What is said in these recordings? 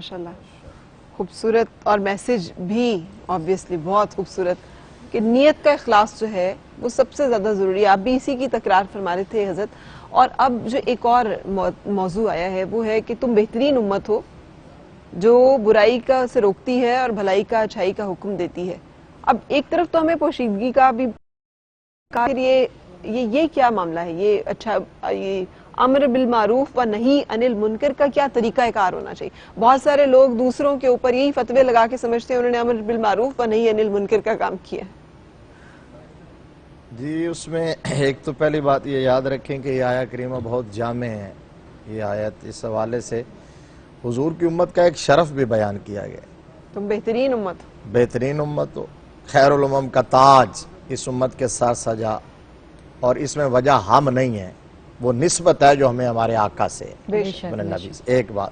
ماشاءاللہ خوبصورت, اور میسج بھی آبویسلی بہت خوبصورت کہ نیت کا اخلاص جو ہے وہ سب سے زیادہ ضروری ہے. آپ بھی اسی کی تکرار فرما رہے تھے حضرت. اور اب جو ایک اور موضوع آیا ہے وہ ہے کہ تم بہترین امت ہو جو برائی کا سے روکتی ہے اور بھلائی کا اچھائی کا حکم دیتی ہے. اب ایک طرف تو ہمیں پوشیدگی کا بھی یہ کیا معاملہ ہے, یہ اچھا یہ امر بالمعروف و نہی عن المنکر کا کیا طریقہ کار ہونا چاہیے؟ بہت سارے لوگ دوسروں کے اوپر یہی فتوے لگا کے سمجھتے ہیں انہوں نے امر بالمعروف و نہی عن المنکر کا کام کیا. جی اس میں ایک تو پہلی بات یہ یاد رکھیں کہ یہ آیہ کریمہ بہت جامع ہے. یہ آیت اس حوالے سے حضور کی امت کا ایک شرف بھی بیان کیا گیا. تم بہترین امت ہو, بہترین امت ہو, خیر الامم کا تاج اس امت کے ساتھ سجا. اور اس میں وجہ ہم نہیں ہے, وہ نسبت ہے جو ہمیں ہمارے آقا سے من النبی سے. ایک بات.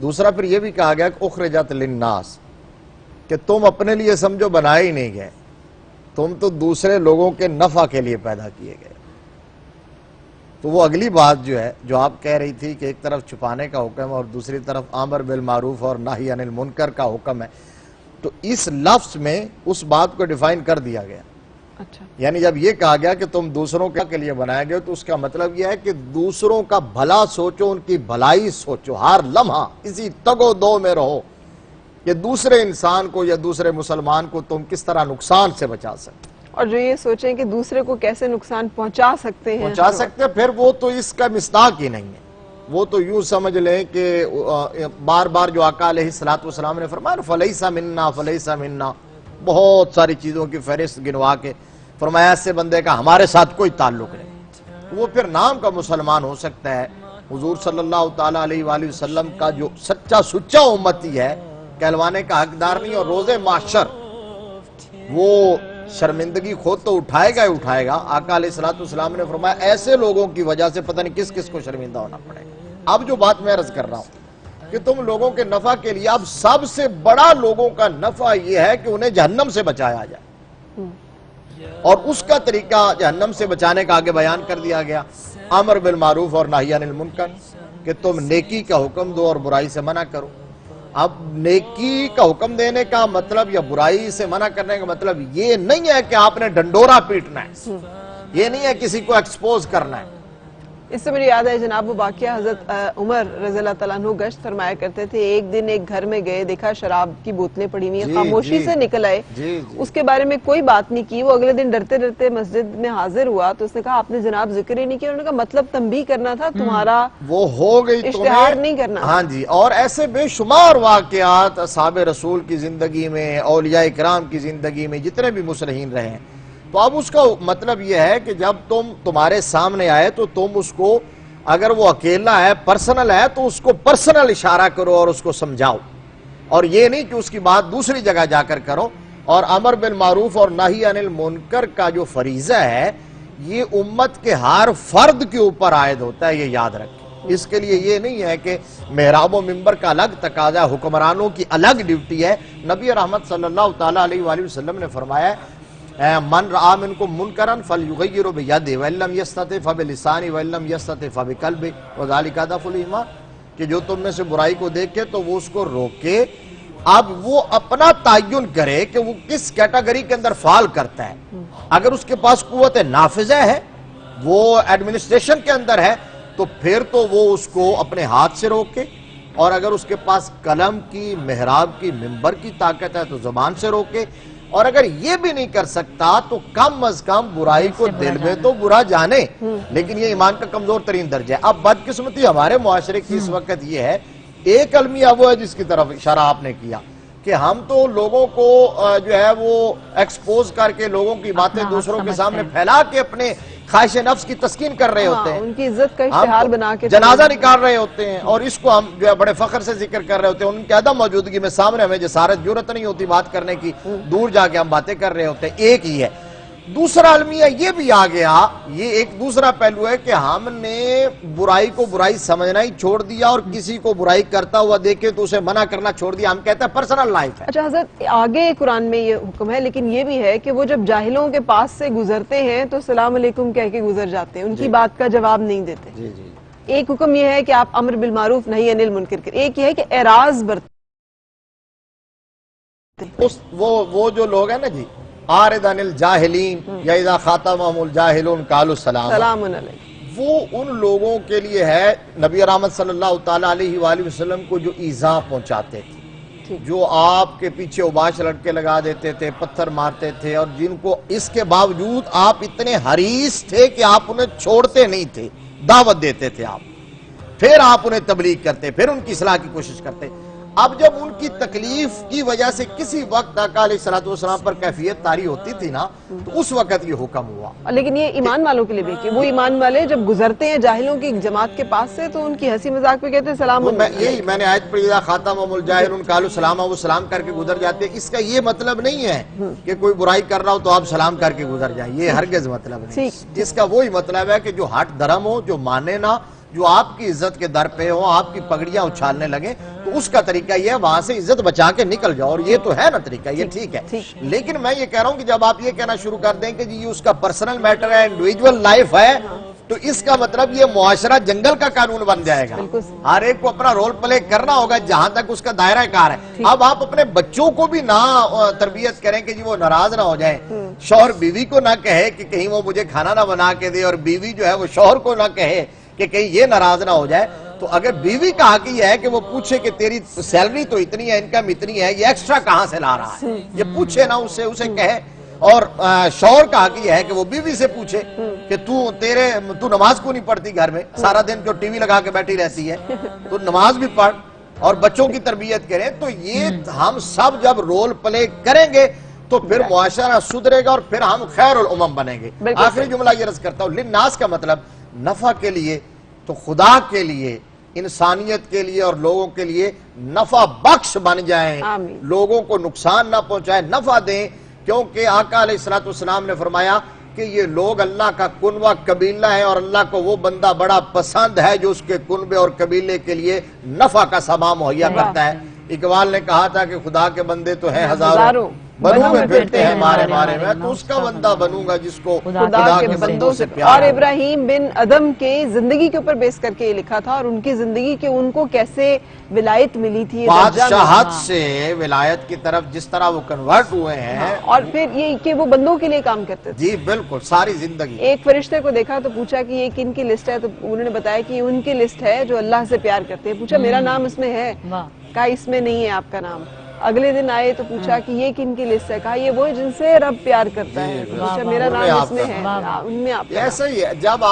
دوسرا پھر یہ بھی کہا گیا کہ اخرجت للناس, کہ تم اپنے لیے سمجھو بنائے ہی نہیں گئے, تم تو دوسرے لوگوں کے نفع کے لیے پیدا کیے گئے. تو وہ اگلی بات جو ہے جو آپ کہہ رہی تھی کہ ایک طرف چھپانے کا حکم اور دوسری طرف امر بالمعروف اور نہی عن المنکر کا حکم ہے, تو اس لفظ میں اس بات کو ڈیفائن کر دیا گیا. اچھا یعنی جب یہ کہا گیا کہ تم دوسروں کے لیے بنائے گئے تو اس کا مطلب یہ ہے کہ دوسروں کا بھلا سوچو, ان کی بھلائی سوچو, ہر لمحہ اسی تگ و دو میں رہو کہ دوسرے انسان کو یا دوسرے مسلمان کو تم کس طرح نقصان سے بچا سکتے, اور جو یہ سوچیں کہ دوسرے کو کیسے نقصان پہنچا سکتے ہیں, پھر وہ تو اس کا مصداق ہی نہیں ہے. وہ تو یوں سمجھ لیں کہ بار بار جو آقا علیہ السلام نے فرمایا فلیس منا فلیس منا, بہت ساری چیزوں کی فہرست گنوا کے فرمایا ایسے بندے کا ہمارے ساتھ کوئی تعلق نہیں. وہ پھر نام کا مسلمان ہو سکتا ہے. حضور صلی اللہ تعالیٰ علیہ وآلہ وسلم کا جو سچا امتی ہے کہلوانے کا حقدار نہیں, اور روز محشر وہ شرمندگی خود تو اٹھائے گا. آقا علیہ السلام نے فرمایا ایسے لوگوں کی وجہ سے پتہ نہیں کس کس کو شرمندہ ہونا پڑے گا. اب جو بات میں عرض کر رہا ہوں کہ تم لوگوں کے نفع کے لیے, اب سب سے بڑا لوگوں کا نفع یہ ہے کہ انہیں جہنم سے بچایا جائے, اور اس کا طریقہ جہنم سے بچانے کا آگے بیان کر دیا گیا. امر بالمعروف اور نہی عن المنکر, کہ تم نیکی کا حکم دو اور برائی سے منع کرو. اب نیکی کا حکم دینے کا مطلب یا برائی سے منع کرنے کا مطلب یہ نہیں ہے کہ آپ نے ڈنڈورا پیٹنا ہے, یہ نہیں ہے کسی کو ایکسپوز کرنا ہے. اس سے مجھے یاد ہے جناب وہ واقعہ حضرت عمر رضی اللہ تعالیٰ عنہ گشت فرمایا کرتے تھے. ایک دن ایک گھر میں گئے, دیکھا شراب کی بوتلیں پڑی ہوئی ہیں, خاموشی سے نکل آئے, اس کے بارے میں کوئی بات نہیں کی. وہ اگلے دن ڈرتے ڈرتے مسجد میں حاضر ہوا تو اس نے کہا آپ نے جناب ذکر ہی نہیں کیا. انہوں نے کہا مطلب تنبیہ کرنا تھا, تمہارا وہ ہو گئی اشتہار نہیں کرنا. ہاں جی, اور ایسے بے شمار واقعات اصحاب رسول کی زندگی میں, اولیاء اکرام کی زندگی میں جتنے بھی مصلحین رہے ہیں. تو اب اس کا مطلب یہ ہے کہ جب تمہارے سامنے آئے تو تم اس کو, اگر وہ اکیلا ہے پرسنل ہے تو اس کو پرسنل اشارہ کرو اور اس کو سمجھاؤ, اور یہ نہیں کہ اس کی بات دوسری جگہ جا کر کرو. اور امر بالمعروف اور نہی عن المنکر کا جو فریضہ ہے یہ امت کے ہر فرد کے اوپر عائد ہوتا ہے, یہ یاد رکھیں. اس کے لیے یہ نہیں ہے کہ محراب و منبر کا الگ تقاضا, حکمرانوں کی الگ ڈیوٹی ہے. نبی رحمت صلی اللہ تعالیٰ علیہ وآلہ وسلم نے فرمایا من رآ منکم منکرا فلیغیرہ بیدہ وان لم یستطع فبلسانہ وان لم یستطع فبقلبہ وذلک اضعف الایمان, کہ جو تم میں سے برائی کو دیکھے تو وہ اس کو روکے. اب وہ اپنا تعین کرے کہ وہ کس کیٹیگری کے اندر فال کرتا ہے. اگر اس کے پاس قوت نافذہ ہے, وہ ایڈمنسٹریشن کے اندر ہے, تو پھر تو وہ اس کو اپنے ہاتھ سے روکے, اور اگر اس کے پاس قلم کی, محراب کی, منبر کی طاقت ہے تو زبان سے روکے, اور اگر یہ بھی نہیں کر سکتا تو کم از کم برائی کو دل میں تو برا جانے. لیکن یہ ایمان کا کمزور ترین درجہ ہے. اب بدقسمتی ہمارے معاشرے کی اس وقت یہ ہے, ایک المیہ وہ ہے جس کی طرف اشارہ آپ نے کیا کہ ہم تو لوگوں کو جو ہے وہ ایکسپوز کر کے لوگوں کی باتیں دوسروں کے سامنے پھیلا کے اپنے خواہش نفس کی تسکین کر رہے ہوتے ہیں, ان کی عزت کا اشتہار بنا کے جنازہ نکال رہے ہوتے ہیں, اور اس کو ہم جو ہے بڑے فخر سے ذکر کر رہے ہوتے ہیں. ان کی عدم موجودگی میں سامنے ہمیں جسارت جرأت نہیں ہوتی بات کرنے کی, دور جا کے ہم باتیں کر رہے ہوتے ہیں. ایک ہی ہے. دوسرا المیہ یہ بھی آ گیا, یہ ایک دوسرا پہلو ہے کہ ہم نے برائی کو برائی سمجھنا ہی چھوڑ دیا, اور کسی کو برائی کرتا ہوا دیکھے تو اسے منع کرنا چھوڑ دیا. ہم کہتے ہیں پرسنل لائف ہے. اچھا حضرت, آگے قرآن میں یہ حکم ہے, لیکن یہ بھی ہے کہ وہ جب جاہلوں کے پاس سے گزرتے ہیں تو السلام علیکم کہہ کے گزر جاتے ہیں, ان کی بات کا جواب نہیں دیتے. جی جی, ایک حکم یہ ہے کہ آپ امر بالمعروف نہی عن المنکر کریں، ایک یہ ہے کہ اعراض برتیں. وہ جو لوگ ہیں نا جی عارض عن الجاہلین یا اذا خاطبهم الجاہلون قالوا سلام، سلام علیکم. وہ ان لوگوں کے لیے ہے نبی رحمت صلی اللہ تعالیٰ علیہ وآلہ وسلم کو جو ایذا پہنچاتے تھے، جو آپ کے پیچھے اوباش لڑکے لگا دیتے تھے، پتھر مارتے تھے، اور جن کو اس کے باوجود آپ اتنے حریص تھے کہ آپ انہیں چھوڑتے نہیں تھے، دعوت دیتے تھے آپ، پھر آپ انہیں تبلیغ کرتے، پھر ان کی اصلاح کی کوشش کرتے. اب جب ان کی تکلیف کی وجہ سے کسی وقت آقا علیہ الصلوۃ والسلام پر کیفیت طاری ہوتی تھی نا، تو اس وقت یہ حکم ہوا. لیکن یہ ایمان والوں کے لیے بھی کہ وہ ایمان والے جب گزرتے ہیں جاہلوں کی جماعت کے پاس سے تو ان کی ہنسی مذاق پہ کہتے ہیں سلام یہی میں نے آیت پر اذا خاطبهم الجاہلون قالوا سلاما، وہ سلام کر کے گزر جاتے ہیں. اس کا یہ مطلب نہیں ہے کہ کوئی برائی کر رہا ہو تو آپ سلام کر کے گزر جائیں، یہ ہرگز مطلب نہیں. اس کا وہی مطلب ہے کہ جو ہٹ دھرم ہو، جو مانے نہ، جو آپ کی عزت کے در پہ ہو، آپ کی پگڑیاں اچھالنے لگے، تو اس کا طریقہ یہ ہے وہاں سے عزت بچا کے نکل جاؤ. اور یہ تو ہے نا طریقہ، یہ ٹھیک ہے. لیکن میں یہ کہہ رہا ہوں کہ جب آپ یہ کہنا شروع کر دیں کہ جی یہ اس کا پرسنل میٹر ہے، انڈیویجول لائف ہے، تو اس کا مطلب یہ معاشرہ جنگل کا قانون بن جائے گا. ہر ایک کو اپنا رول پلے کرنا ہوگا جہاں تک اس کا دائرہ کار ہے. اب آپ اپنے بچوں کو بھی نہ تربیت کریں کہ جی وہ ناراض نہ ہو جائیں. شوہر بیوی کو نہ کہے کہ کہیں وہ مجھے کھانا نہ بنا کے دے، اور بیوی جو ہے وہ شوہر کو نہ کہے کہ کہیں یہ ناراض نہ ہو جائے. تو اگر بیوی کا حق یہ ہے کہ وہ پوچھے کہ تیری سیلری تو اتنی ہے، انکم اتنی ہے، یہ ایکسٹرا کہاں سے لا رہا ہے، یہ پوچھے نا اسے کہے. اور شوہر کا حق یہ ہے کہ وہ بیوی سے پوچھے کہ تو نماز کو نہیں پڑھتی گھر میں، سارا دن جو ٹی وی لگا کے بیٹھی رہتی ہے، تو نماز بھی پڑھ اور بچوں کی تربیت کریں. تو یہ ہم سب جب رول پلے کریں گے تو پھر معاشرہ سدھرے گا اور پھر ہم خیر الامم بنیں گے. آخری جملہ یہ عرض کرتا ہوں، للناس کا مطلب نفع کے لیے، تو خدا کے لیے، انسانیت کے لیے اور لوگوں کے لیے نفع بخش بن جائیں، لوگوں کو نقصان نہ پہنچائیں، نفع دیں. کیونکہ آقا علیہ الصلوۃ والسلام نے فرمایا کہ یہ لوگ اللہ کا کنوہ قبیلہ ہے، اور اللہ کو وہ بندہ بڑا پسند ہے جو اس کے کنبے اور قبیلے کے لیے نفع کا سامان مہیا کرتا ہے. اقبال نے کہا تھا کہ خدا کے بندے تو ہیں ہزاروں، بنوں میں پھرتے ہیں مارے مارے، میں تو اس کا بندہ بنوں گا جس کو خدا کے بندوں سے پیار. اور ابراہیم بن ادم کے زندگی کے اوپر بیس کر کے یہ لکھا تھا، اور ان کی زندگی کے ان کو کیسے ولایت ملی تھی، بادشاہت سے ولایت کی طرف جس طرح وہ کنورٹ ہوئے ہیں. اور پھر یہ کہ وہ بندوں کے لیے کام کرتے تھے. جی بالکل، ساری زندگی. ایک فرشتے کو دیکھا تو پوچھا کہ یہ کن کی لسٹ ہے، تو انہوں نے بتایا کہ ان کی لسٹ ہے جو اللہ سے پیار کرتے ہیں. پوچھا میرا نام اس میں ہے؟ کہا اس میں نہیں ہے آپ کا نام. اگلے دن آئے تو پوچھا کہ یہ کن کی لسٹ ہے؟ کہا یہ وہ جن سے رب پیار کرتا ہے. پوچھا میرا نام اس میں ہے؟ ان میں آپ کا. ایسا ہی ہے، جب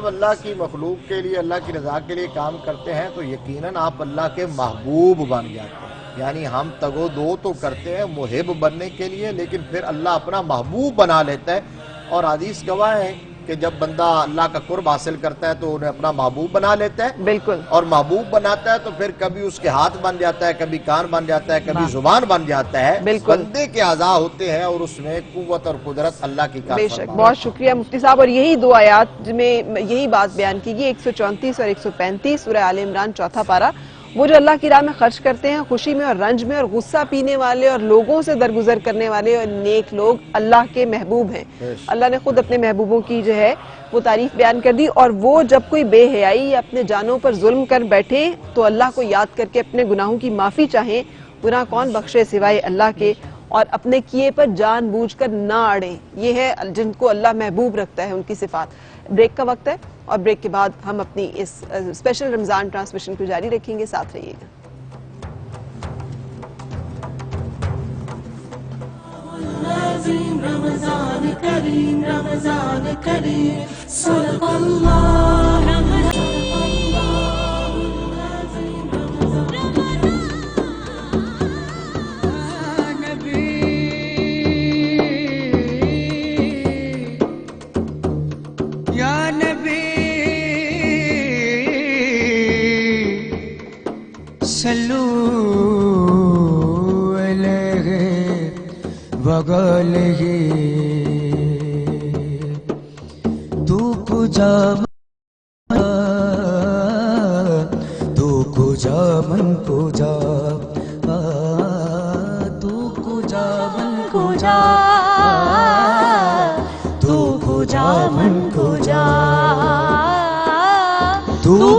اللہ کی مخلوق کے لیے، اللہ کی رضا کے لیے کام کرتے ہیں تو یقیناً آپ اللہ کے محبوب بن جاتے ہیں. یعنی ہم تگو دو تو کرتے ہیں محب بننے کے لیے، لیکن پھر اللہ اپنا محبوب بنا لیتا ہے. اور حدیث گواہ ہے کہ جب بندہ اللہ کا قرب حاصل کرتا ہے تو انہیں اپنا محبوب بنا لیتا ہے. بالکل. اور محبوب بناتا ہے تو پھر کبھی اس کے ہاتھ بن جاتا ہے، کبھی کان بن جاتا ہے، کبھی زبان بن جاتا ہے. بندے کے اعضاء ہوتے ہیں اور اس میں قوت اور قدرت اللہ کی بے شک. بہت شکریہ مفتی صاحب. اور یہی دو آیات میں یہی بات بیان کی گئی، 134 اور 135 سورہ آل عمران 4 پارہ. وہ جو اللہ کی راہ میں خرچ کرتے ہیں، خوشی میں اور رنج میں، اور غصہ پینے والے اور لوگوں سے درگزر کرنے والے اور نیک لوگ اللہ کے محبوب ہیں. اللہ نے خود اپنے محبوبوں کی جو ہے وہ تعریف بیان کر دی. اور وہ جب کوئی بے حیائی یا اپنے جانوں پر ظلم کر بیٹھے تو اللہ کو یاد کر کے اپنے گناہوں کی معافی چاہیں. گناہ کون بخشے سوائے اللہ کے، اور اپنے کیے پر جان بوجھ کر نہ اڑیں. یہ ہے جن کو اللہ محبوب رکھتا ہے، ان کی صفات. بریک کا وقت ہے، اور بریک کے بعد ہم اپنی اس اسپیشل رمضان ٹرانسمیشن کو جاری رکھیں گے. ساتھ رہیے گا. رمضان کریم رمضان کریم صدق اللہ یا نبی صلو بغلہ تو کجا من کجا تو کجا من کجا تو کجا من کجا تو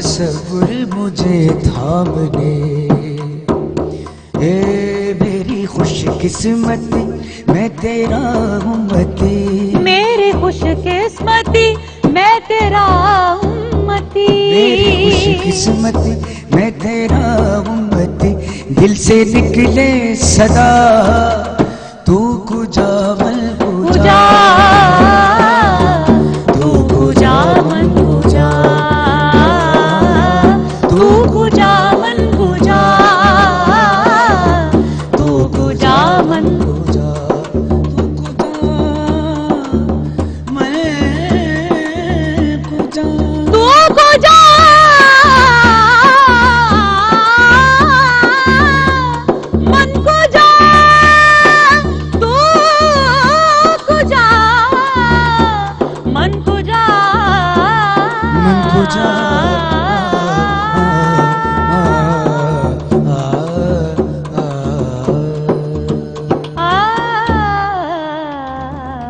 تصور مجھے تھامنے اے میری خوش قسمتی میں تیرا امتی میری خوش قسمتی میں تیرا امتی میری خوش قسمتی میں تیرا امتی دل سے نکلے صدا تو کجا من کجا تو کجا من کجا تو کجا من کجا تو کجا من کجا تو کجا من کجا تو کجا من کجا من کجا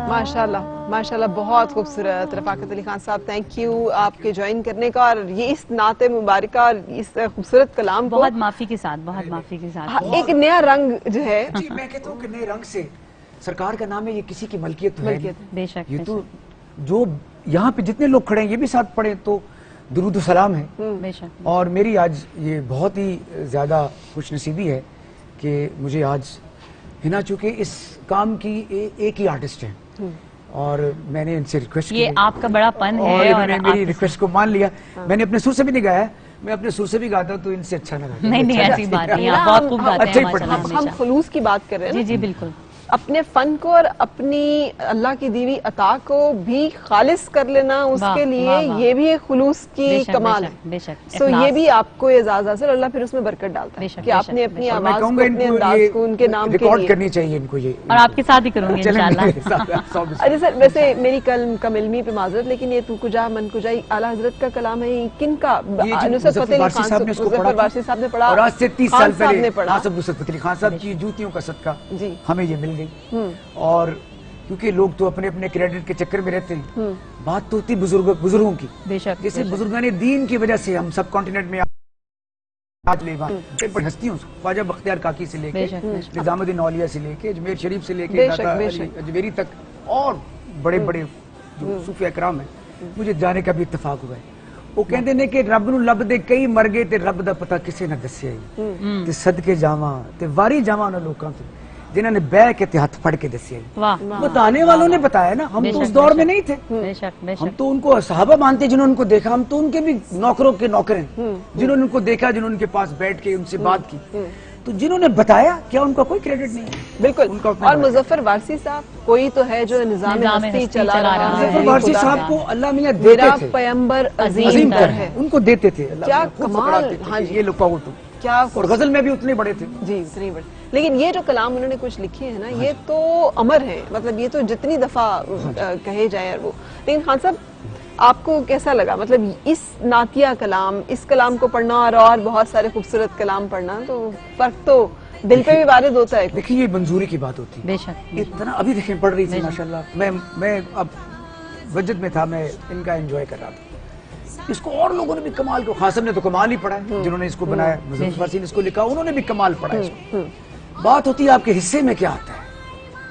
ماشاءاللہ ماشاءاللہ بہت خوبصورت رفاقت علی خان صاحب، تھینک یو آپ کے جوائن کرنے کا اور یہ اس نعت مبارکہ اور اس خوبصورت کلام کو بہت معافی کے ساتھ، بہت معافی کے ساتھ ایک نیا رنگ جو ہے جی میں کہتا ہوں کہ نئے رنگ سے سرکار کا نام ہے، یہ کسی کی ملکیت تو ہے نہیں۔ بے شک یہ تو جو یہاں پہ جتنے لوگ کھڑے ہیں یہ بھی ساتھ پڑھیں تو درود و سلام ہے۔ بے شک اور میری آج یہ بہت ہی زیادہ خوش نصیبی ہے کہ مجھے آج ہنا چونکہ اس کام کی ایک ہی آرٹسٹ ہیں اور میں نے ان سے ریکویسٹ یہ آپ کا بڑا پن ہے اور اور انہوں نے میری ریکویسٹ کو مان لیا۔ میں نے اپنے سر سے بھی نہیں گایا، میں اپنے سر سے بھی گاتا تو ان سے اچھا نہ گاتا۔ نہیں ایسی بات نہیں، آپ بہت خوب گاتے اچھا ہیں ہی پڑھنا۔ ماشاءاللہ ہم ہمیشہ۔ خلوص کی بات کر رہے ہیں جی نا، جی بالکل، اپنے فن کو اور اپنی اللہ کی دیوی عطا کو بھی خالص کر لینا، اس واہ، کے لیے واہ، واہ۔ یہ بھی ایک خلوص کی بے شک، کمال بے ہے۔ شک، بے شک، سو یہ اخلاص۔ بھی آپ کو اعزاز حاصل، اللہ پھر اس میں برکت ڈالتا بے ہے شک، کہ بے آپ شک، نے بے اپنی شک۔ اور میں آواز کہوں کو گا اپنے ان کو انداز کو ان کے یہ نام کے ریکارڈ لیے۔ کرنی چاہیے ان کو یہ، اور آپ کے ساتھ ہی کروں گے چلیں انشاءاللہ۔ میرے ساتھ سو اچھا سر، ویسے میری کم علمی پہ معذرت، لیکن یہ تو کجا من کجا اعلیٰ حضرت کا کلام ہے، یہ کن کا؟ یہ جی نصرت فتح علی وارسی خان صاحب نے اس کو مظفر پڑھا وارسی صاحب نے پڑھا اور آج سے 30 خان سال صاحب پہلے نے پڑھا۔ ناصر نصرت فتح علی خان صاحب کی جوتیوں کا صدقہ جی ہمیں یہ مل گئی۔ اور کیونکہ لوگ تو اپنے اپنے کریڈٹ کے چکر میں رہتے ہیں، بات تو ہوتی بزرگوں کی، بے شک، جیسے بے شک۔ بزرگان دین کی وجہ سے ہم سب کانٹیننٹ میں آج لے بڑی ہستیوں سے، خواجہ بختیار کاکی سے لے بے کے شک، بے شک۔ نظام الدین اولیاء سے لے کے اجمیر شریف سے لے بے کے شک، داتا بے علی شک۔ اجمیری تک اور بڑے بڑے جو صوفیاء اکرام ہیں، مجھے جانے کا بھی اتفاق ہوا ہے۔ وہ کہتے ہیں کہ رب نو لب دے کئی مر گئے تے رب دا پتہ کسے نہ دسیا ہی، تے صدقے جاواں تے واری جاواں انہاں لوکاں تے جنہاں نے بہ کے تے ہاتھ پھڑ کے دسیا ہی۔ واہ، بتانے والوں نے بتایا نا، ہم بے تو شک، اس دور بے میں شک۔ نہیں تھے، بے شک، بے ہم شک۔ تو ان کو صحابہ مانتے جنہوں نے ان کو دیکھا، ہم تو ان کے بھی نوکروں کے نوکر ہیں، جنہوں نے ان کو دیکھا، جنہوں نے ان کے پاس بیٹھ کے ان سے بات کی، تو جنہوں نے بتایا کیا ان کا کوئی کریڈٹ نہیں ہے؟ بالکل۔ ان کا اپنا اور بڑا ہے۔ مظفر وارسی صاحب کوئی تو ہے جو نظام نظام ہستی ہستی چلا رہا ہے، مظفر وارسی صاحب کو اللہ میاں دیتے میرا تھے، پیمبر عظیم عظیم تر تر ہے، ہے۔ ان کو دیتے تھے اللہ کیا میاں، خود کمال، پکڑاتے تھے ہاں کہ جی۔ یہ لکھا ہو تم، کیا اور غزل میں بھی اتنے بڑے تھے۔ جی اتنی بڑی، لیکن یہ جو کلام انہوں نے کچھ لکھے ہیں نا، یہ تو امر ہیں، مطلب یہ تو جتنی دفعہ کہے جائے وہ۔ لیکن خان صاحب آپ کو کیسا لگا، مطلب اس نعتیہ کلام، اس کلام کو پڑھنا اور بہت سارے خوبصورت کلام پڑھنا، تو فرق تو دل پہ بھی وارد ہوتا ہے۔ دیکھیے یہ منظوری کی بات ہوتی ہے، بے شک، اتنا ابھی دیکھیں پڑھ رہی تھی ماشاءاللہ، میں اب وجد میں تھا، میں ان کا انجوائے کر رہا تھا۔ اس کو اور لوگوں نے بھی کمال کو، خان صاحب نے تو کمال ہی پڑھا ہے، جنہوں نے اس کو بنایا، مظفر وارسی نے اس کو لکھا، انہوں نے بھی کمال پڑھا ہے اس کو۔ بات ہوتی ہے آپ کے حصے میں کیا آتا ہے،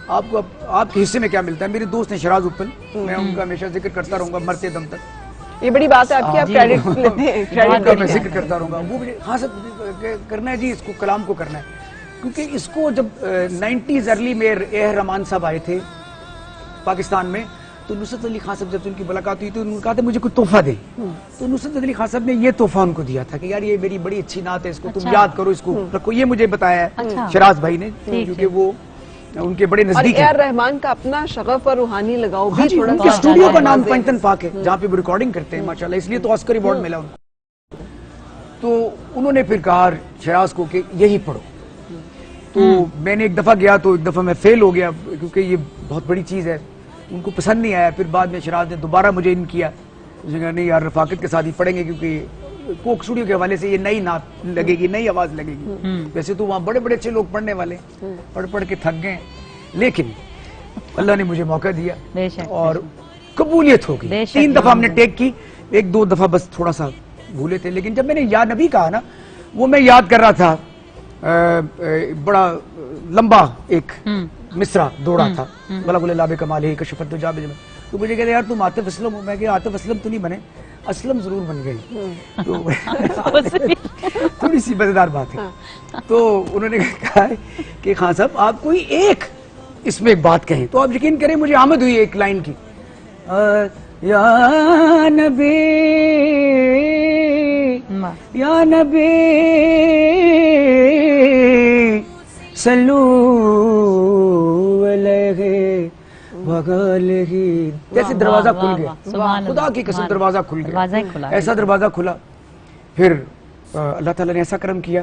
آپ کو آپ کے حصے میں کیا ملتا ہے۔ میرے دوست ہیں شراز اپل، میں ان کا ہمیشہ ذکر کرتا رہوں گا مرتے دم تک، یہ بڑی بات ہے آپ کی، آپ کریڈٹ لیتے ہیں، ان کریڈٹ کا میں ذکر کرتا رہوں گا۔ وہ مجھے ہاں سب کرنا ہے جی، اس کو کلام کو کرنا ہے، کیونکہ اس کو جب 90s ارلی میں اے آر رحمان صاحب آئے تھے پاکستان میں، تو نصرت علی خان صاحب جب ان کی ملاقات ہوئی تو انہوں نے کہا تھا مجھے کوئی تحفہ دے، تو نصرت علی خان صاحب نے یہ تحفہ ان کو دیا تھا کہ یار یہ میری بڑی اچھی نعت ہے، اس کو تم یاد کرو، اس کو رکھو، یہ مجھے بتایا ہے شراز بھائی نے، کیونکہ وہ ان کے بڑے اور نزدیک اے ہیں۔ آر رحمان کا اپنا شغف اور روحانی لگاؤ ہاں بھی جی، تھوڑا ان کے سا اسٹوڈیو کا نام واضح ہے۔ پنجتن پاک ہے، جہاں پہ وہ ریکارڈنگ کرتے ہیں ماشاءاللہ، اس لیے تو آسکر ایوارڈ ملا ان کو۔ تو انہوں نے پھر کہا شراز کو کہ یہی پڑھو، تو میں نے ایک دفعہ گیا تو ایک دفعہ میں فیل ہو گیا، کیونکہ یہ بہت بڑی چیز ہے، ان کو پسند نہیں آیا۔ پھر بعد میں شراز نے دوبارہ مجھے ان کیا، اس نے کہا نہیں یار رفاقت کے ساتھ ہی پڑھیں گے، کیونکہ کوک اسٹوڈیو کے حوالے سے یہ نئی نعت لگے گی، نئی آواز لگے گی۔ ویسے تو وہاں بڑے بڑے اچھے لوگ پڑھنے والے، پڑھ پڑھ کے تھک گئے، لیکن اللہ نے مجھے موقع دیا بے شک، اور قبولیت ہو گئی۔ بے شک، 3 دفعہ ہم نے ٹیک کی، 1-2 دفعہ بس تھوڑا سا بھولے تھے. لیکن جب میں نے یا نبی کہا نا, وہ میں یاد کر رہا تھا, بڑا لمبا ایک مصرع دوڑا تھا, بلغ العلاب کمالہ کشف الدجى بجمال. تو مجھے کہتے یار تم عاطف اسلم ہو. میں کہ عاطف اسلم تو نہیں بنے, اسلم ضرور بن گئی. تو تھوڑی سی مزیدار بات ہے. تو انہوں نے کہا کہ خان صاحب آپ کوئی ایک اس میں ایک بات کہیں. تو آپ یقین کریں مجھے آمد ہوئی ایک لائن کی, یا نبی یا نبی صلو علیہ وآلہ. جیسے دروازہ کھل گیا, خدا کی قسم دروازہ کھل گیا, ایسا دروازہ کھلا. پھر اللہ تعالیٰ نے ایسا کرم کیا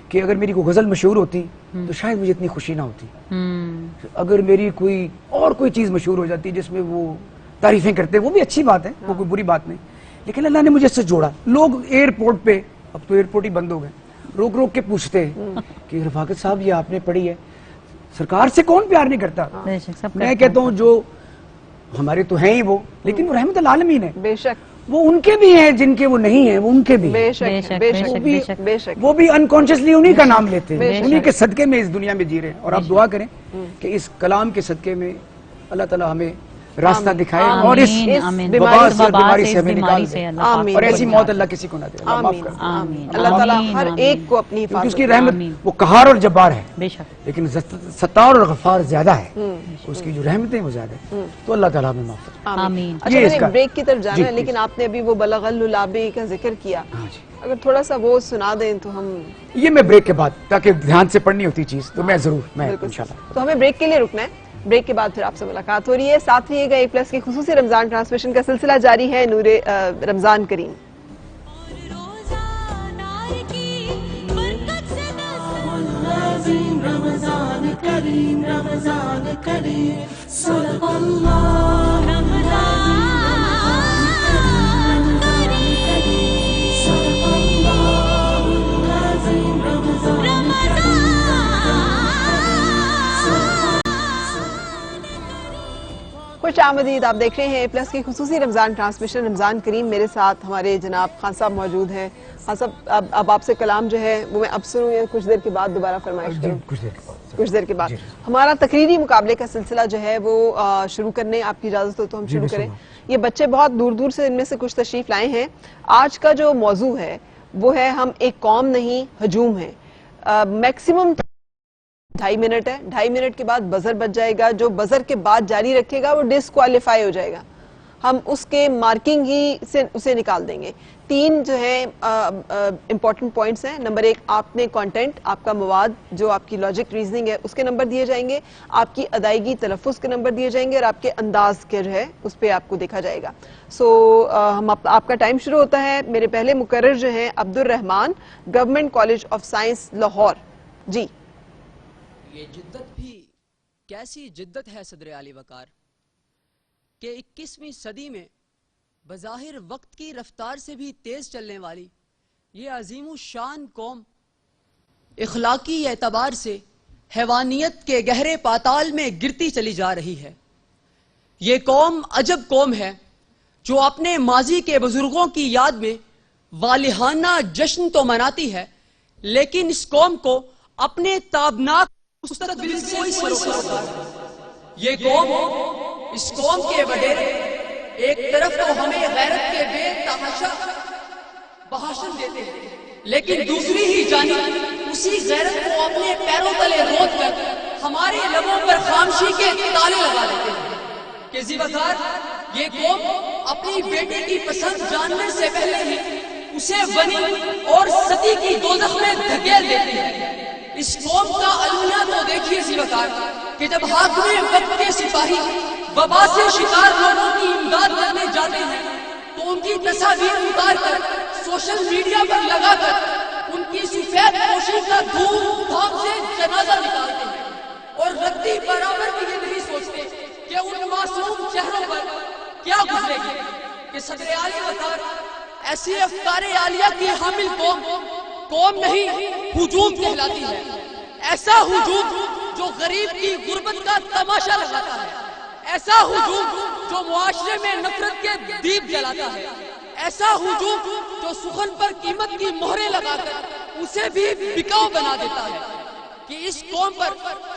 کہ اگر میری کوئی غزل مشہور ہوتی تو شاید مجھے اتنی خوشی نہ ہوتی. اگر میری کوئی چیز مشہور ہو جاتی جس میں وہ تعریفیں کرتے, وہ بھی اچھی بات ہے, وہ کوئی بری بات نہیں, لیکن اللہ نے مجھے اس سے جوڑا. لوگ ایئرپورٹ پہ, اب تو ایئرپورٹ ہی بند ہو گئے, روک روک کے پوچھتے ہیں کہ رفاقت صاحب یہ آپ نے پڑھی ہے, سرکار سے کون پیار نہیں کرتا. میں کہتا ہوں جو ہمارے تو ہیں ہی وہ, لیکن وہ رحمت العالمین ہے. بے شک وہ ان کے بھی ہیں جن کے وہ نہیں ہیں, وہ ان کے بھی بے شک بے شک بے شک وہ بھی انکانشیسلی انہی کا نام لیتے ہیں, انہی کے صدقے میں اس دنیا میں جی رہے ہیں. اور آپ دعا کریں کہ اس کلام کے صدقے میں اللہ تعالیٰ ہمیں راستہ دکھائے اور اس وبا سے, بیماری سے ہمیں نکال دے, اور ایسی موت اللہ کسی کو نہ دے. اللہ معاف کر دے. اللہ تعالیٰ ہر ایک کو اپنی کیونکہ حفاظت اس کی رحمت, وہ قہار اور جبار ہے لیکن ستار اور غفار زیادہ ہے, اس کی جو رحمتیں وہ زیادہ ہے. تو اللہ تعالیٰ ہمیں معاف کرے. آمین. اچھا میں نے بریک کی طرف جانا ہے, لیکن آپ نے ابھی وہ بلغ العلاب کا ذکر کیا, اگر تھوڑا سا وہ سنا دیں تو ہم. یہ میں بریک کے بعد, تاکہ دھیان سے پڑھنی ہوتی چیز, تو میں ضرور, میں انشاءاللہ. تو ہمیں بریک کے لیے رکنا ہے, بریک کے بعد پھر آپ سے ملاقات ہو رہی ہے. ساتھ رہیے گا اے پلس کی خصوصی رمضان ٹرانسمیشن کا سلسلہ جاری ہے, نور رمضان کریم. رمضان کریم رمضان کریم صدق اللہ خوش آمدید. آپ دیکھ رہے ہیں اے پلس کی خصوصی رمضان ٹرانسمیشن رمضان کریم. میرے ساتھ ہمارے جناب خان صاحب موجود ہیں. خان صاحب اب آپ سے کلام جو ہے وہ میں اب سنوں یا کچھ دیر کے بعد دوبارہ فرمائش کروں؟ کچھ دیر کے بعد. ہمارا تقریری مقابلے کا سلسلہ جو ہے وہ شروع کرنے, آپ کی اجازت ہو تو ہم شروع کریں. یہ بچے بہت دور دور سے ان میں سے کچھ تشریف لائے ہیں. آج کا جو موضوع ہے وہ ہے ہم ایک قوم نہیں ہجوم ہے. میکسیمم 2.5 منٹ ہے, 2.5 منٹ کے بعد بزر بج جائے گا. جو بزر کے بعد جاری رکھے گا وہ ڈسکوالیفائی ہو جائے گا, ہم اس کے مارکنگ ہی سے اسے نکال دیں گے. 3 جو ہیں امپورٹنٹ پوائنٹس ہیں. نمبر 1, آپ نے کانٹینٹ, آپ کا مواد, جو آپ کی لاجک ریزننگ ہے اس کے نمبر دیے جائیں گے. آپ کی ادائیگی, تلفظ کے نمبر دیے جائیں گے, اور آپ کے انداز کے جو ہے اس پہ آپ کو دیکھا جائے گا. ہم آپ کا ٹائم شروع ہوتا ہے. میرے پہلے مقرر جو ہیں Abdur Rahman, government college of science Lahore. جی. یہ جدت بھی کیسی جدت ہے صدر عالی وقار کہ 21ویں صدی میں بظاہر وقت کی رفتار سے بھی تیز چلنے والی یہ عظیم الشان قوم اخلاقی اعتبار سے حیوانیت کے گہرے پاتال میں گرتی چلی جا رہی ہے. یہ قوم عجب قوم ہے جو اپنے ماضی کے بزرگوں کی یاد میں والہانہ جشن تو مناتی ہے, لیکن اس قوم کو اپنے تابناک مستقبل سے یہ قوم, اس قوم کے وڈیرے ایک طرف تو ہمیں غیرت کے بے تحاشا بھاشن دیتے ہیں, لیکن دوسری ہی جانب اسی غیرت کو اپنے پیروں تلے روت کر ہمارے لبوں پر خاموشی کے تالے لگا دیتے ہیں کہ ذی وقار یہ قوم اپنی بیٹی کی پسند جاننے سے پہلے ہی اسے بنی اور ستی کی دوزخ میں دھکیل دیتی ہے. اس قوم کا المیہ تو دیکھیے ذی وقار کہ جب حاکم وقت کے سپاہی وبا سے شکار لوگوں کی امداد کرنے جاتے ہیں تو ان کی تصاویر اتار کر سوشل میڈیا پر لگا کر ان کی سفید پوشی کا دھوم دھام سے جنازہ نکالتے ہیں, اور رتی برابر بھی یہ نہیں سوچتے کہ ان معصوم چہروں پر کیا گزرے گی کہ صدر عالی وقار ایسی افکار عالیہ کی حامل قوم نہیں ہجوم کہلاتی ہے. ایسا ہجوم جو غریب کی غربت کا تماشا لگاتا ہے, ایسا ہجوم جو معاشرے میں نفرت کے دیپ جلاتا ہے, ایسا ہجوم جو سخن پر قیمت کی مہریں لگا کر اسے بھی بکاؤ بنا دیتا ہے کہ اس قوم پر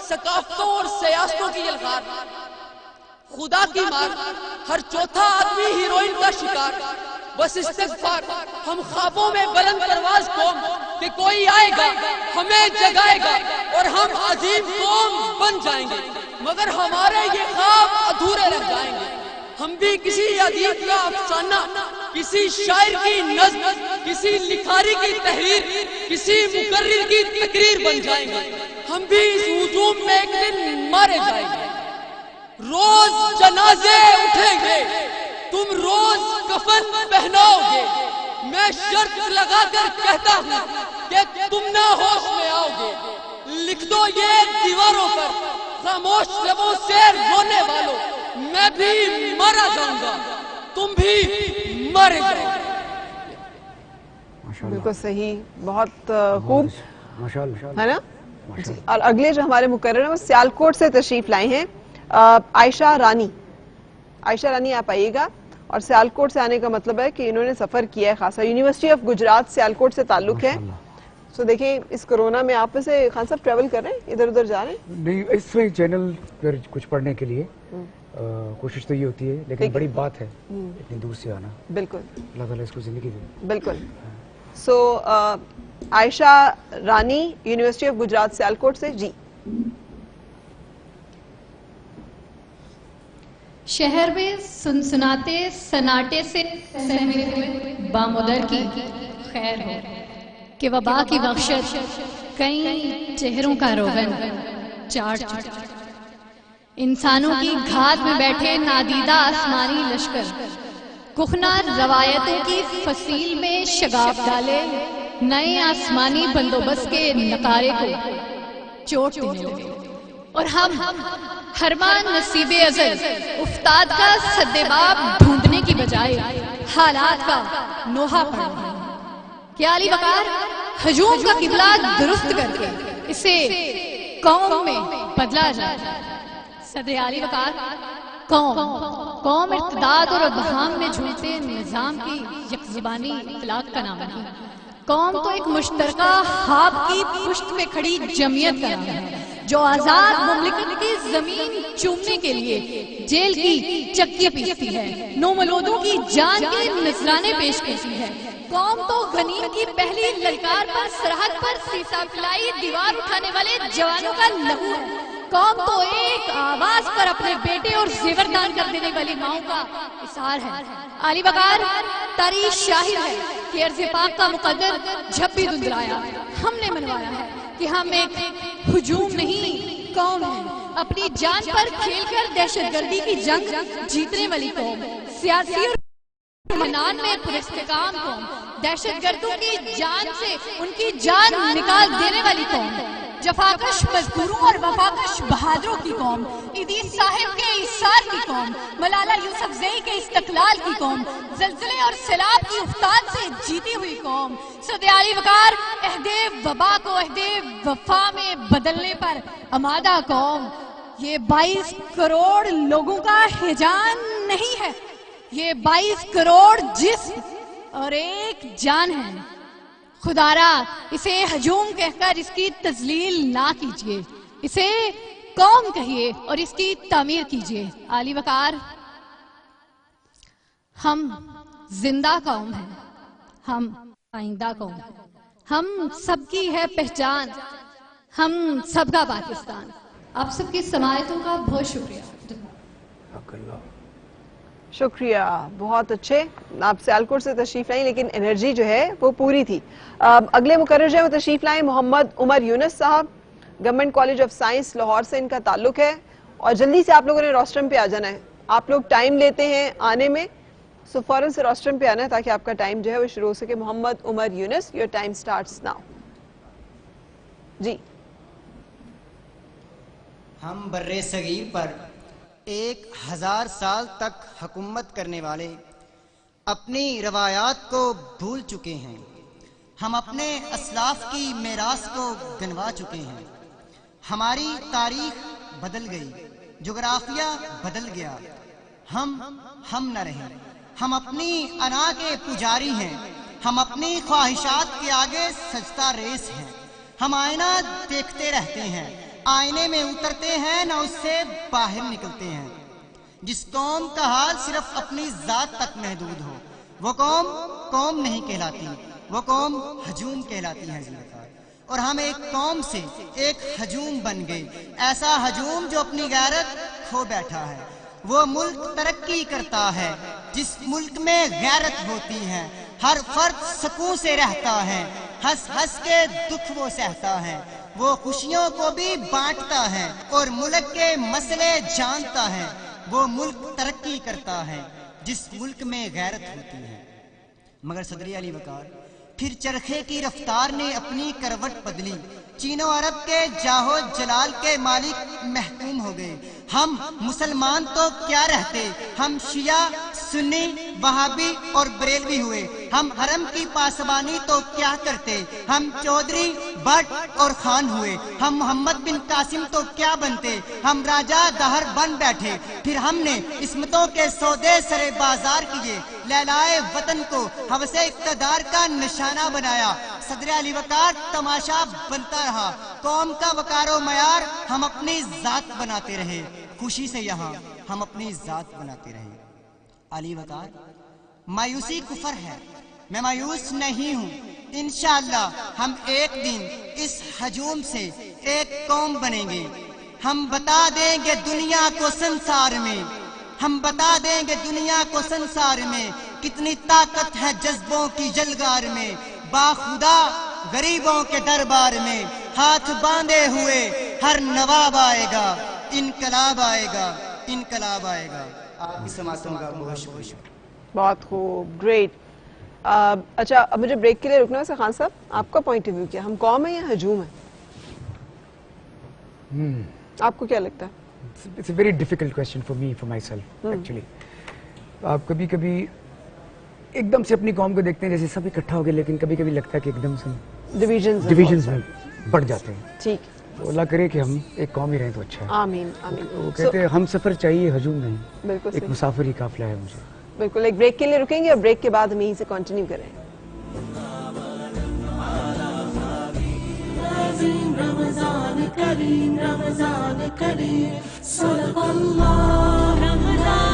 ثقافتوں اور سیاستوں کی یلغار، خدا کی مار، ہر چوتھا آدمی ہیروئن کا شکار، بس استغفار، ہم خوابوں میں بلند پرواز قوم کہ کوئی آئے گا ہمیں جگائے گا اور ہم عظیم قوم بن جائیں گے، مگر ہمارے یہ خواب ادھورے رہ جائیں گے۔ ہم بھی کسی ادیب کا افسانہ، کسی شاعر کی نظم، کسی لکھاری کی تحریر، کسی مقرر کی تقریر بن جائیں گے، ہم بھی اس ہجوم میں ایک دن مارے جائیں گے۔ روز جنازے اٹھیں گے، تم روز کفن پہناؤ گے، میں شرط لگا کر کہتا ہوں کہ تم نہ ہوش میں آؤ گے۔ لکھ دو یہ دیواروں پر، خاموش لبوں سے رونے والوں، میں بھی مارا جاؤں گا، تم بھی مارے جاؤ گے۔ بالکل صحیح، بہت خوب ماشاءاللہ ہے نا جی۔ اور اگلے جو ہمارے مقرر ہیں وہ سیالکوٹ سے تشریف لائے ہیں عائشہ رانی۔ عائشہ رانی آپ آئیے گا، اور سیالکوٹ سے آنے کا مطلب ہے کہ انہوں نے سفر کیا ہے خاصا، یونیورسٹی آف گجرات سیالکوٹ سے تعلق ہے۔ سو دیکھیں اس کرونا میں آپ سے خان صاحب ٹریول کر رہے ہیں، ادھر ادھر جا رہے ہیں؟ نہیں، اس میں چینل پر کچھ پڑھنے کے لیے کوشش تو یہ ہوتی ہے، لیکن بڑی بات ہے اتنی دور سے آنا۔ بالکل، اللہ تعالیٰ اس کو زندگی دے۔ بالکل۔ سو عائشہ رانی یونیورسٹی آف گجرات سیالکوٹ سے، جی۔ شہر میں سنسناتے سناٹے سے سہمے ہوئے بامدر کی خیر ہو کہ وبا کی بخشش کئی چہروں کا روغن چاٹ چکا، انسانوں کی گھات میں بیٹھے نادیدہ آسمانی لشکر کخنا روایتوں کی فصیل میں شگاف ڈالے، نئے آسمانی بندوبست کے نقارے کو چوٹ دینے لگے، اور ہم ہرمان نصیب ازل افتاد کا سدباب ڈھونڈنے کی بجائے حالات کا نوحہ پڑھ رہے ہیں کہ علی وقار ہجوم کا قبلہ درست کر کے اسے قوم میں بدلا جائے۔ صدر علی وقار، قوم ارتداد اور ابہام میں جھولتے نظام کی یک زبانی اطلاق کا نام نہیں، قوم تو ایک مشترکہ خواب کی پشت پہ کھڑی جمعیت کا نام ہے جو آزاد مملکت کی زمین چومنے کے لیے جیل کی چکی پیستی ہے، نوملودوں کی جان کے نذرانے پیش کرتی ہے۔ قوم تو غنیم کی پہلی للکار پر سرحد پر سیسا پلائی دیوار اٹھانے والے جوانوں کا لہو ہے۔ قوم تو ایک آواز پر اپنے بیٹے اور زیور دان کر دینے والی ماؤں کا اثار ہے۔ علی وقار، تاریخ شاہد ہے کہ عرض پاک کا مقدر جب بھی دندرایا ہم نے منوایا ہے کہ ہم ایک ہجوم نہیں قوم ہے، اپنی جان پر کھیل کر دہشت گردی کی جنگ جیتنے والی قوم، سیاسی اور منان میں پرستحکام قوم، دہشت گردوں کی جان سے ان کی جان نکال دینے والی قوم، جفاکش مزدوروں اور وفاکش بہادروں کی قوم، ادریس صاحب کے ایثار کی قوم، ملالہ یوسفزئی کے استقلال کی قوم، زلزلے اور سیلاب کی افتاد سے جیتی ہوئی قوم، صدر علی وقار عہد وبا کو عہد وفا میں بدلنے پر آمادہ قوم۔ یہ 22 کروڑ لوگوں کا ہجان نہیں ہے، یہ 22 کروڑ جسم اور ایک جان ہے۔ خدارا اسے ہجوم کہہ کر اس کی تذلیل نہ کیجیے، اسے قوم کہیے اور اس کی تعمیر کیجیے۔ علی وقار، ہم زندہ قوم ہیں، ہم آئندہ قوم ہیں، ہم سب کی ہے پہچان، ہم سب کا پاکستان۔ آپ سب کی سماعتوں کا بہت شکریہ۔ شکریہ، بہت اچھے۔ آپ سیالکوٹ سے تشریف لائیں لیکن انرجی جو ہے وہ پوری تھی۔ اگلے مقرر جو ہے وہ تشریف لائیں محمد عمر یونس صاحب، government college of science Lahore سے ان کا تعلق ہے، اور جلدی سے آپ لوگوں نے روسٹرم پہ آ جانا ہے۔ آپ لوگ ٹائم لیتے ہیں آنے میں، سو فوراً سے روسٹرم پہ آنا ہے تاکہ آپ کا ٹائم جو ہے وہ شروع ہو سکے۔ محمد عمر یونس، یور ٹائم سٹارٹس ناؤ۔ جی۔ ہم برِ صغیر پر 1000 سال تک حکومت کرنے والے اپنی روایات کو بھول چکے ہیں، ہم اپنے اسلاف کی میراث کو گنوا چکے ہیں، ہماری تاریخ بدل گئی، جغرافیہ بدل گیا، ہم نہ رہیں، ہم اپنی انا کے پجاری ہیں، ہم اپنی خواہشات کے آگے سجدہ ریس ہیں، ہم آئینہ دیکھتے رہتے ہیں، آئینے میں اترتے ہیں نہ اس سے باہر نکلتے ہیں۔ جس قوم کا حال صرف اپنی ذات تک محدود ہو وہ قوم قوم نہیں کہلاتی، وہ قوم ہجوم کہلاتی ہے زیادہ۔ اور ہم ایک قوم سے ایک ہجوم بن گئے، ایسا ہجوم جو اپنی غیرت کھو بیٹھا ہے۔ وہ ملک ترقی کرتا ہے جس ملک میں غیرت ہوتی ہے، ہر فرد سکون سے رہتا ہے، ہنس ہنس کے دکھ وہ سہتا ہے، وہ خوشیوں کو بھی بانٹتا ہے اور ملک کے مسئلے جانتا ہے۔ وہ ملک ترقی کرتا ہے جس ملک میں غیرت ہوتی ہے۔ مگر صدر علی وقار پھر چرخے کی رفتار نے اپنی کروٹ بدلی، چین و عرب کے جاہو جلال کے مالک محکوم ہو گئے۔ ہم مسلمان تو کیا رہتے، ہم شیعہ، سنی، وہابی اور بریلوی ہوئے۔ ہم حرم کی پاسبانی تو کیا کرتے، ہم چودھری، بٹ اور خان ہوئے۔ ہم محمد بن قاسم تو کیا بنتے، ہم راجہ دہر بن بیٹھے۔ پھر ہم نے عصمتوں کے سودے سرے بازار کیے، لیلائے وطن کو ہوس اقتدار کا نشانہ بنایا۔ صدر علی وقار تماشا بنتا رہا، قوم کا وقار و معیار ہم اپنی ذات بناتے رہے، خوشی سے یہاں ہم اپنی ذات بناتے رہے۔ علی وقار مایوسی کفر ہے، میں مایوس نہیں ہوں، انشاءاللہ ہم ایک دن اس ہجوم سے ایک قوم بنیں گے۔ ہم بتا دیں گے دنیا کو سنسار میں، ہم بتا دیں گے دنیا کو سنسار میں، کتنی طاقت ہے جذبوں کی جلگار میں۔ باخدا غریبوں کے دربار میں ہاتھ باندھے ہوئے ہر نواب آئے گا، انقلاب آئے گا، انقلاب آئے گا۔ آپ کی سماعتوں کا بہت شکریہ۔ بہت خوب، گریٹ۔ اچھا اب مجھے بریک کے لیے رکنا ہے خان صاحب، آپ کا پوائنٹ آف ویو کیا، ہم قوم ہیں یا ہجوم ہیں؟ آپ کو کیا لگتا ہے؟ It's a very difficult question for me, for myself, actually. آپ کبھی کبھی ایک دم سے اپنی قوم کو دیکھتے ہیں جیسے سب اکٹھا ہو گئے، لیکن کبھی کبھی لگتا ہے کہ ایک دم سے ڈویژنز میں بڑھ جاتے ہیں۔ ٹھیک، تو اللہ کرے کہ ہم ایک قوم ہی رہیں تو اچھا ہے۔ آمین آمین۔ وہ کہتے ہیں ہم سفر چاہیے ہجوم نہیں، بالکل ایک مسافر ہی قافلہ ہے مجھے۔ بالکل، ایک بریک کے لیے رکیں گے اور بریک کے بعد ہم یہیں سے کنٹینیو کریں۔ رمضان کریم، رمضان کریم، صدق اللہ رمضان